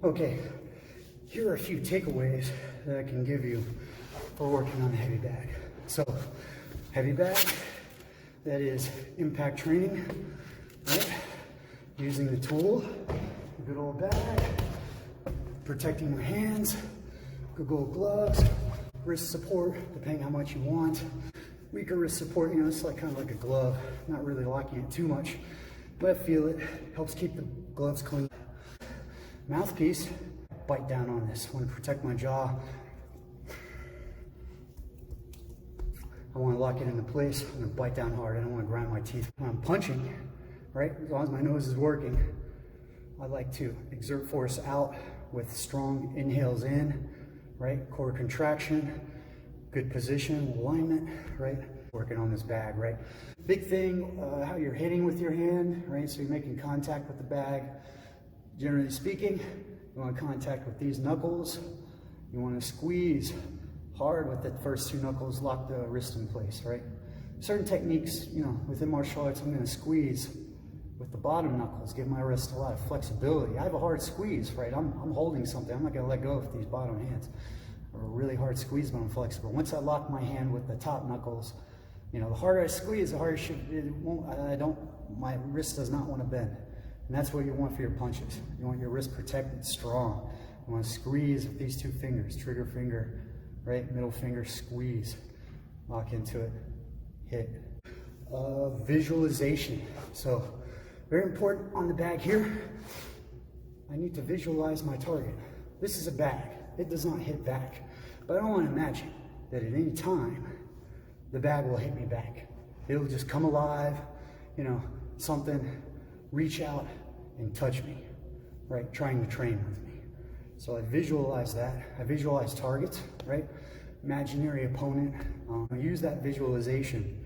Okay, here are a few takeaways that I can give you for working on the heavy bag. So, heavy bag, that is impact training, right? Using the tool, a good old bag, protecting my hands, good old gloves, wrist support, depending how much you want. Weaker wrist support, it's like kind of like a glove, not really locking it too much, but I feel it helps keep the gloves clean. Mouthpiece, bite down on this. I want to protect my jaw. I want to lock it into place. I'm going to bite down hard. I don't want to grind my teeth. When I'm punching, right, as long as my nose is working, I like to exert force out with strong inhales in, right, core contraction, good position, alignment, right, working on this bag, right. Big thing, how you're hitting with your hand, right, so you're making contact with the bag. Generally speaking, you want contact with these knuckles. You want to squeeze hard with the first two knuckles, lock the wrist in place, right? Certain techniques, within martial arts, I'm going to squeeze with the bottom knuckles, give my wrist a lot of flexibility. I have a hard squeeze, right? I'm holding something. I'm not going to let go of these bottom hands. Or a really hard squeeze, but I'm flexible. Once I lock my hand with the top knuckles, the harder I squeeze, the harder my wrist does not want to bend. And that's what you want for your punches. You want your wrist protected, strong. You want to squeeze with these two fingers, trigger finger, right, middle finger, squeeze, lock into it, hit. Visualization. So, very important on the bag here. I need to visualize my target. This is a bag. It does not hit back. But I don't want to imagine that at any time, the bag will hit me back. It'll just come alive, something, reach out and touch me, right? Trying to train with me. So I visualize that. I visualize targets, right? Imaginary opponent. I use that visualization.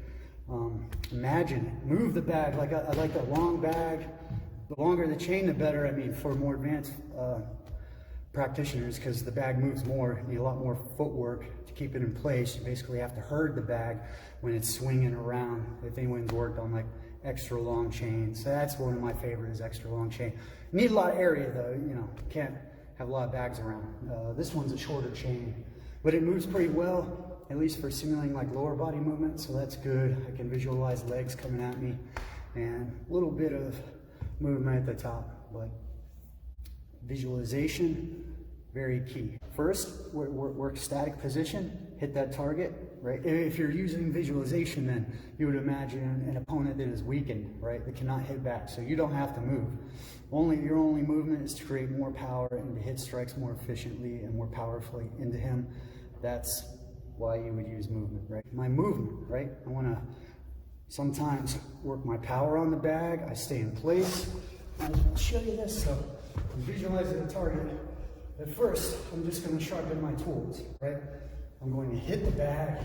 Imagine it. Move the bag. I like a long bag. The longer the chain, the better. For more advanced practitioners, because the bag moves more, you need a lot more footwork to keep it in place. You basically have to herd the bag when it's swinging around. If anyone's worked on extra long chains, so that's one of my favorites, extra long chain. You need a lot of area though, can't have a lot of bags around. This one's a shorter chain, but it moves pretty well, at least for simulating lower body movement, so that's good. I can visualize legs coming at me and a little bit of movement at the top, but visualization, very key. First, work static position, hit that target, right? If you're using visualization, then you would imagine an opponent that is weakened, right? That cannot hit back, so you don't have to move. Your only movement is to create more power and to hit strikes more efficiently and more powerfully into him. That's why you would use movement, right? My movement, right? I want to sometimes work my power on the bag. I stay in place. I'll show you this. So I'm visualizing the target. At first, I'm just going to sharpen my tools, right? I'm going to hit the bag,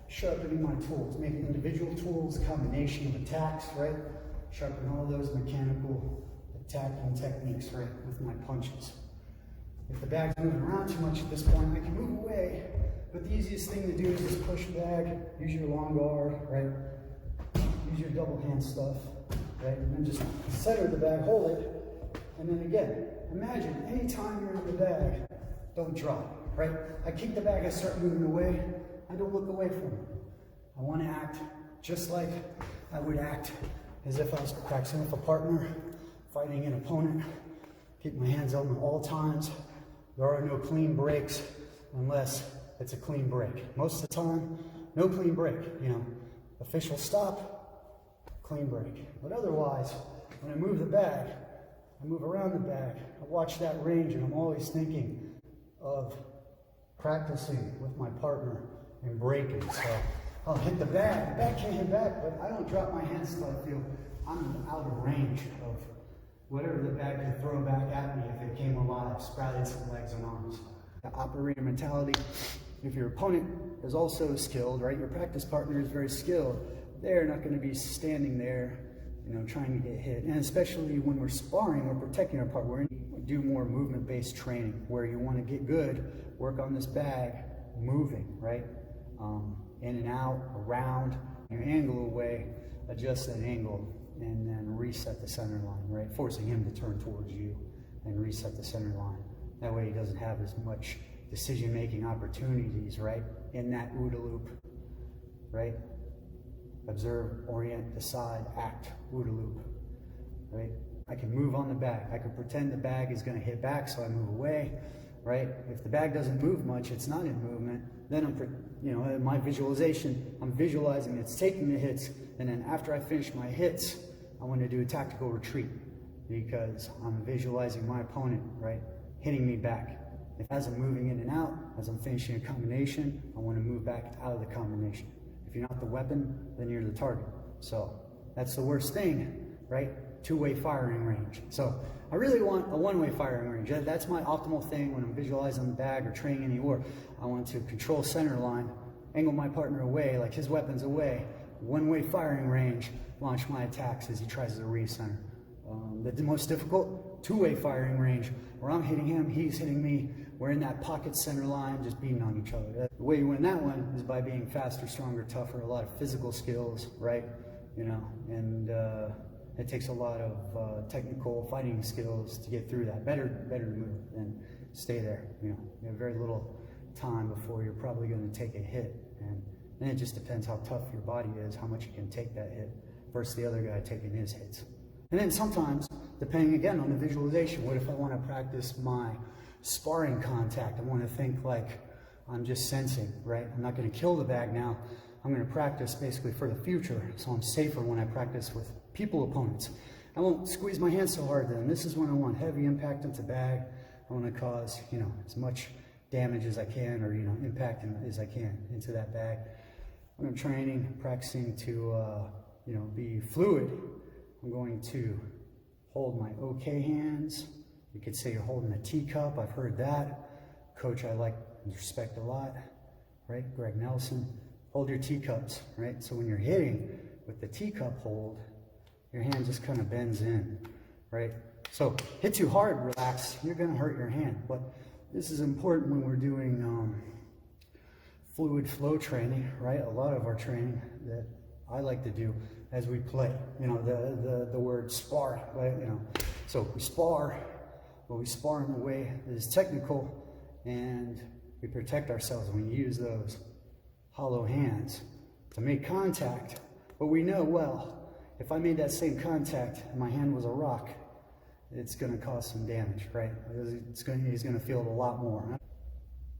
sharpening my tools, making individual tools, combination of attacks, right? Sharpen all those mechanical attacking techniques, right, with my punches. If the bag's moving around too much at this point, I can move away, but the easiest thing to do is just push the bag, use your long guard, right? Use your double hand stuff, right? And then just center the bag, hold it, and then again, imagine anytime you're in the bag, don't drop, right? I kick the bag, I start moving away, I don't look away from it. I want to act just like I would act as if I was practicing with a partner, fighting an opponent. Keep my hands on them all times. There are no clean breaks unless it's a clean break. Most of the time, no clean break. Official stop, clean break. But otherwise, when I move the bag, I move around the bag, I watch that range, and I'm always thinking of practicing with my partner and breaking. So I'll hit the bag can't hit back, but I don't drop my hands until I feel I'm out of range of whatever the bag could throw back at me if it came alive, sprouted some legs and arms. The operator mentality, if your opponent is also skilled, right, your practice partner is very skilled, they're not going to be standing there, trying to get hit. And especially when we're sparring, we're protecting our partner, we're going to do more movement-based training where you want to get good, work on this bag, moving, right? In and out, around, your angle away, adjust that angle, and then reset the center line, right? Forcing him to turn towards you and reset the center line. That way he doesn't have as much decision-making opportunities, right? In that OODA loop, right? Observe, orient, decide, act, OODA loop, right? I can move on the bag. I can pretend the bag is going to hit back, so I move away, right? If the bag doesn't move much, it's not in movement, then in my visualization, I'm visualizing it's taking the hits, and then after I finish my hits, I want to do a tactical retreat because I'm visualizing my opponent, right, hitting me back. As I'm moving in and out, as I'm finishing a combination, I want to move back out of the combination. If you're not the weapon, then you're the target. So that's the worst thing, right? Two-way firing range. So I really want a one-way firing range. That's my optimal thing when I'm visualizing the bag or training any war. I want to control center line, angle my partner away, like his weapon's away, one-way firing range, launch my attacks as he tries to recenter. The most difficult, two-way firing range, where I'm hitting him, he's hitting me. We're in that pocket center line, just beating on each other. The way you win that one is by being faster, stronger, tougher, a lot of physical skills, right? And it takes a lot of technical fighting skills to get through that. Better to move than stay there. You have very little time before you're probably going to take a hit, and then it just depends how tough your body is, how much you can take that hit versus the other guy taking his hits. And then sometimes, depending again on the visualization, what if I want to practice my sparring contact? I want to think like I'm just sensing, right? I'm not going to kill the bag now. I'm going to practice basically for the future, so I'm safer when I practice with people opponents. I won't squeeze my hands so hard then. This is when I want heavy impact into bag. I want to cause, as much damage as I can, or, impact as I can into that bag. When I'm training, practicing to, be fluid, I'm going to hold my okay hands. You could say you're holding a teacup. I've heard that. Coach I like and respect a lot, right? Greg Nelson. Hold your teacups, right? So when you're hitting with the teacup hold, your hand just kind of bends in, right? So hit too hard, relax. You're going to hurt your hand. But this is important when we're doing fluid flow training, right? A lot of our training that I like to do as we play, the word spar, right? So we spar, but we spar in a way that is technical, and we protect ourselves when we use those hollow hands to make contact. But we know, well, if I made that same contact and my hand was a rock, it's going to cause some damage, right? He's going to feel it a lot more.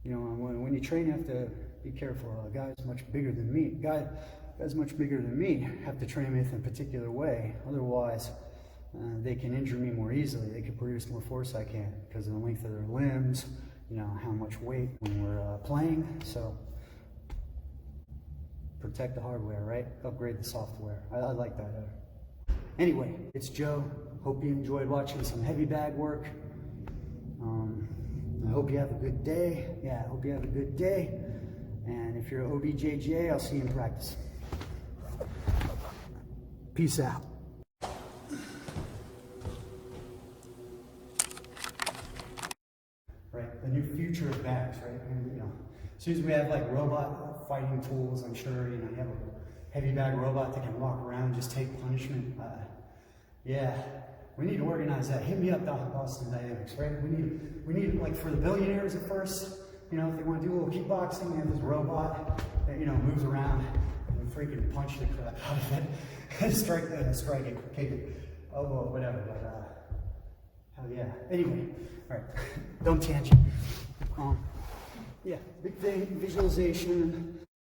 When you train, you have to be careful. A guy's much bigger than me. Guys much bigger than me have to train me in a particular way. Otherwise, they can injure me more easily. They can produce more force I can because of the length of their limbs, how much weight when we're playing. So protect the hardware, right? Upgrade the software. I like that. Anyway, it's Joe. Hope you enjoyed watching some heavy bag work. I hope you have a good day. Yeah, I hope you have a good day. And if you're an OBJJ, I'll see you in practice. Peace out. Right, the new future of bags, right? And, as soon as we have like robot fighting tools, I'm sure, you have a heavy bag robot that can walk around, just take punishment. Yeah, we need to organize that. Hit me up down at Boston Dynamics, right? We need like for the billionaires at first, if they want to do a little kickboxing, they have this robot that, moves around and freaking punch the crap out of it. strike it, kick it, elbow, whatever. But, hell yeah. Anyway, all right, don't tangent. Yeah, big thing, visualization,